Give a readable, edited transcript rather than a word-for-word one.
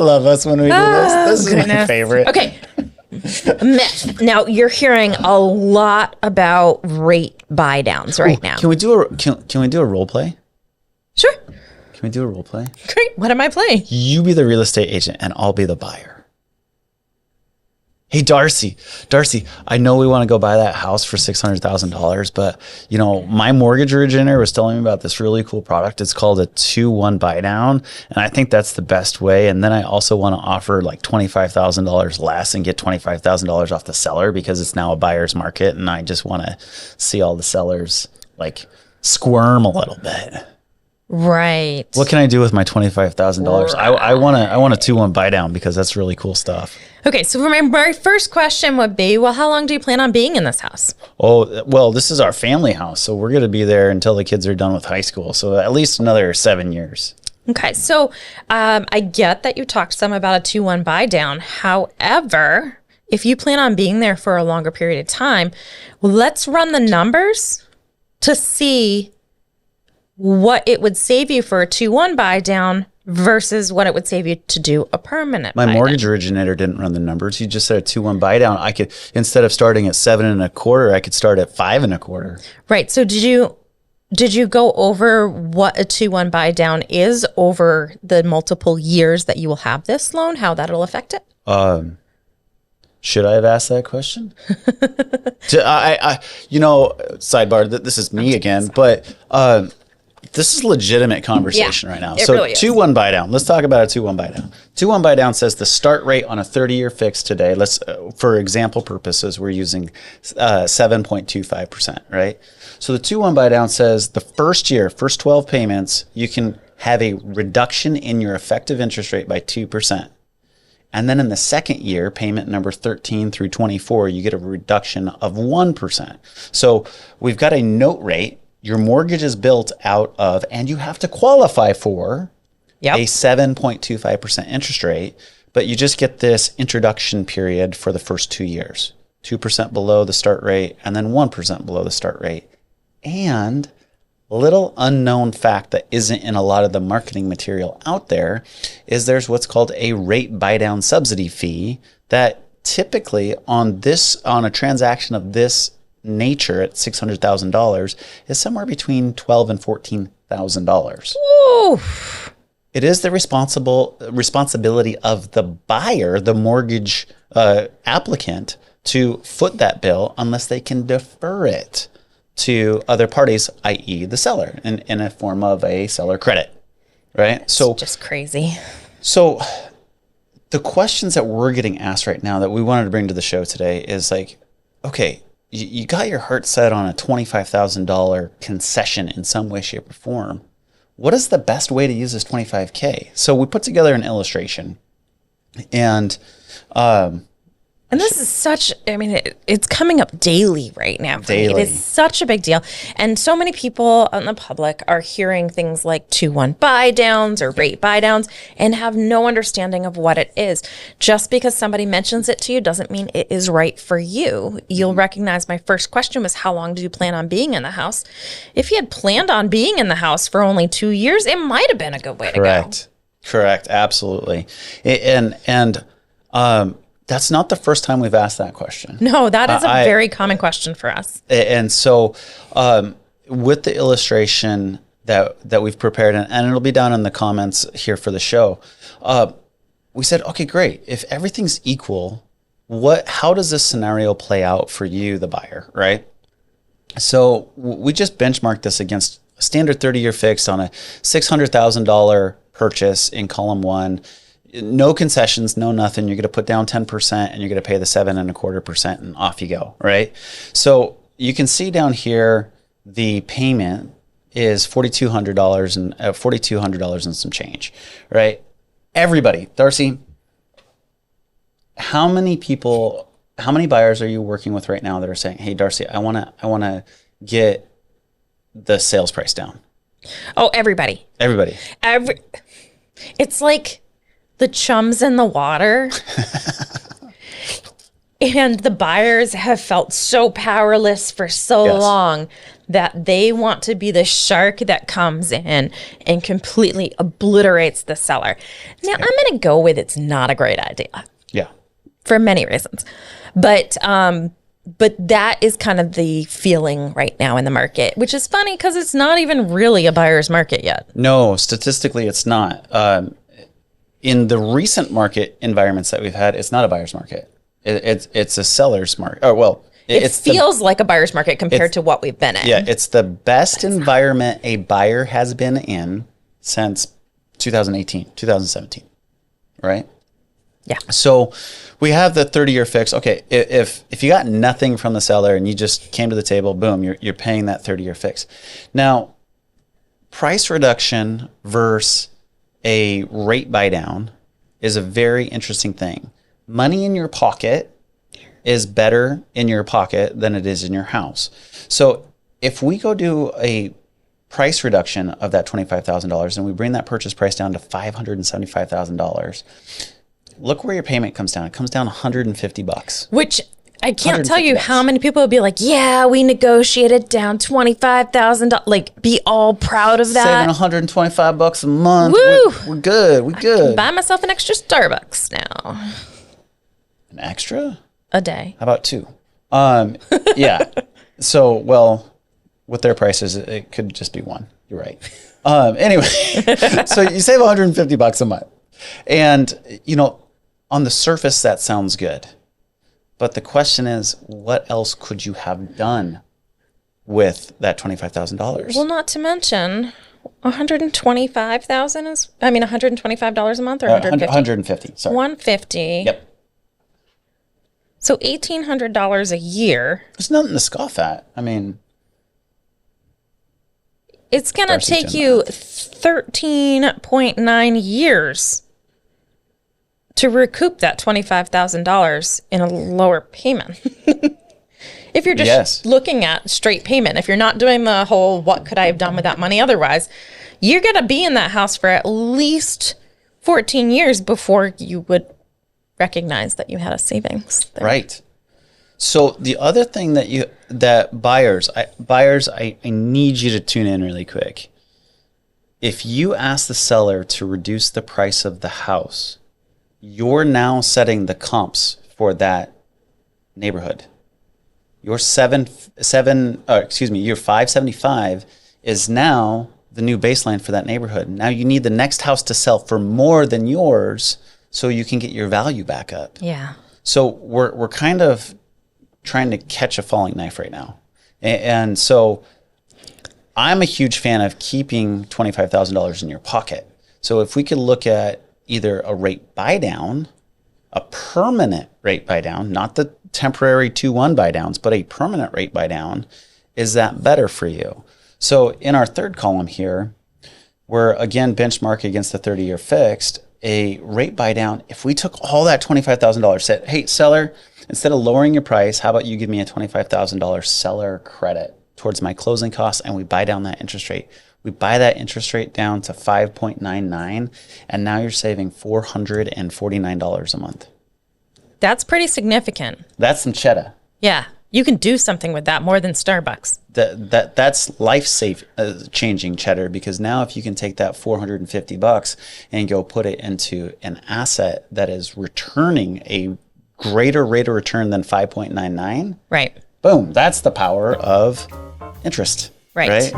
love us when we do this. This is my favorite. Okay. Myth. Now you're hearing a lot about rate buy downs right now. Can we do a role play? Sure. Can we do a role play? Great. What am I playing? You be the real estate agent and I'll be the buyer. Hey, Darcy, I know we want to go buy that house for $600,000, but you know, my mortgage originator was telling me about this really cool product. It's called a 2-1 buy down. And I think that's the best way. And then I also want to offer like $25,000 less and get $25,000 off the seller because it's now a buyer's market. And I just want to see all the sellers like squirm a little bit. Right. What can I do with my $25,000? I want a 2-1 buy down because that's really cool stuff. Okay, so my very first question would be, well, how long do you plan on being in this house? Oh, well, this is our family house, so we're going to be there until the kids are done with high school. So at least another 7 years. Okay, so I get that you talked some about a 2-1 buy down. However, if you plan on being there for a longer period of time, let's run the numbers to see what it would save you for a 2-1 buy down versus what it would save you to do a permanent My buy mortgage down. originator didn't run the numbers. He just said a 2-1 buy down. I could, instead of starting at 7.25, I could start at 5.25. Right. So did you go over what a 2-1 buy down is over the multiple years that you will have this loan, how that'll affect it? Should I have asked that question? I sidebar, this is me again, but this is legitimate conversation right now. So really 2-1 buy down. Let's talk about a 2-1 buy down. 2-1 buy down says the start rate on a 30-year fix today. Let's, for example purposes, we're using 7.25%, right? So the 2-1 buy down says the first 12 payments, you can have a reduction in your effective interest rate by 2%. And then in the second year, payment number 13 through 24, you get a reduction of 1%. So we've got a note rate. Your mortgage is built out of, and you have to qualify for a 7.25% interest rate, but you just get this introduction period for the first 2 years, 2% below the start rate, and then 1% below the start rate. And a little unknown fact that isn't in a lot of the marketing material out there is there's what's called a rate buy down subsidy fee that typically on a transaction of this nature at $600,000 is somewhere between $12,000 and $14,000. It is the responsibility of the buyer, the mortgage applicant, to foot that bill unless they can defer it to other parties, i.e. the seller, in a form of a seller credit, right? It's just crazy. So the questions that we're getting asked right now that we wanted to bring to the show today is like, okay, you got your heart set on a $25,000 concession in some way, shape, or form. What is the best way to use this $25K? So we put together an illustration, and this is such, it's coming up daily right now. Daily. It is such a big deal. And so many people in the public are hearing things like 2-1 buy downs or rate buy downs and have no understanding of what it is. Just because somebody mentions it to you doesn't mean it is right for you. You'll recognize my first question was, how long do you plan on being in the house? If you had planned on being in the house for only 2 years, it might have been a good way to go. Correct. Absolutely. And that's not the first time we've asked that question. No, that is a very common question for us. And so with the illustration that we've prepared, and it'll be down in the comments here for the show, we said, okay, great. If everything's equal, how does this scenario play out for you, the buyer, right? So we just benchmarked this against a standard 30-year fix on a $600,000 purchase in column 1. No concessions, no nothing. You're going to put down 10% and you're going to pay the 7.25% and off you go, right? So you can see down here, the payment is $4,200 and $4,200 and some change, right? Everybody, Darcy, how many buyers are you working with right now that are saying, "Hey, Darcy, I want to get the sales price down"? Oh, everybody. It's like the chums in the water. And the buyers have felt so powerless for so Yes. long that they want to be the shark that comes in and completely obliterates the seller. Now, I'm going to go with it's not a great idea Yeah. for many reasons. But that is kind of the feeling right now in the market, which is funny because it's not even really a buyer's market yet. No, statistically, it's not. In the recent market environments that we've had, it's not a buyer's market. It's a seller's market. Oh, well, It feels like a buyer's market compared to what we've been in. Yeah, it's the best environment a buyer has been in since 2018, 2017, right? Yeah. So we have the 30-year fix. Okay, if you got nothing from the seller and you just came to the table, boom, you're paying that 30-year fix. Now, price reduction versus a rate buy down is a very interesting thing. Money in your pocket is better in your pocket than it is in your house. So if we go do a price reduction of that $25,000 and we bring that purchase price down to $575,000, look where your payment comes down. It comes down $150. Which I can't tell you $150. how many people would be like, yeah, we negotiated down $25,000. Like, be all proud of that. Saving $125 a month. Woo! We're good. We're good. Buy myself an extra Starbucks now An extra? a day. How about two? Yeah. So, well, with their prices, it could just be one. You're right. Anyway, so you save $150 a month. And, on the surface, that sounds good. But the question is, what else could you have done with that $25,000? Well, not to mention, $125,000 is, $125 a month or $150? $150. Sorry. $150. Yep. So $1,800 a year. There's nothing to scoff at. I mean, It's going to Darcy's take done you 13.9 years to recoup that $25,000 in a lower payment. If you're just Yes. looking at straight payment, if you're not doing the whole, what could I have done with that money otherwise, you're going to be in that house for at least 14 years before you would recognize that you had a savings there. right. So the other thing that buyers, I need you to tune in really quick. If you ask the seller to reduce the price of the house, you're now setting the comps for that neighborhood. Your your 575 is now the new baseline for that neighborhood. Now you need the next house to sell for more than yours so you can get your value back up. Yeah. So we're kind of trying to catch a falling knife right now. And so I'm a huge fan of keeping $25,000 in your pocket. So if we could look at either a rate buy down, a permanent rate buy down, not the temporary 2-1 buy downs, but a permanent rate buy down, is that better for you? So in our third column here, we're again benchmark against the 30-year fixed, a rate buy down. If we took all that $25,000, said, hey, seller, instead of lowering your price, how about you give me a $25,000 seller credit towards my closing costs, and we buy down that interest rate. We buy that interest rate down to 5.99, and now you're saving $449 a month. That's pretty significant. That's some cheddar. Yeah. You can do something with that more than Starbucks. That's changing cheddar, because now if you can take that $450 and go put it into an asset that is returning a greater rate of return than 5.99, Right. boom, that's the power of interest. Right.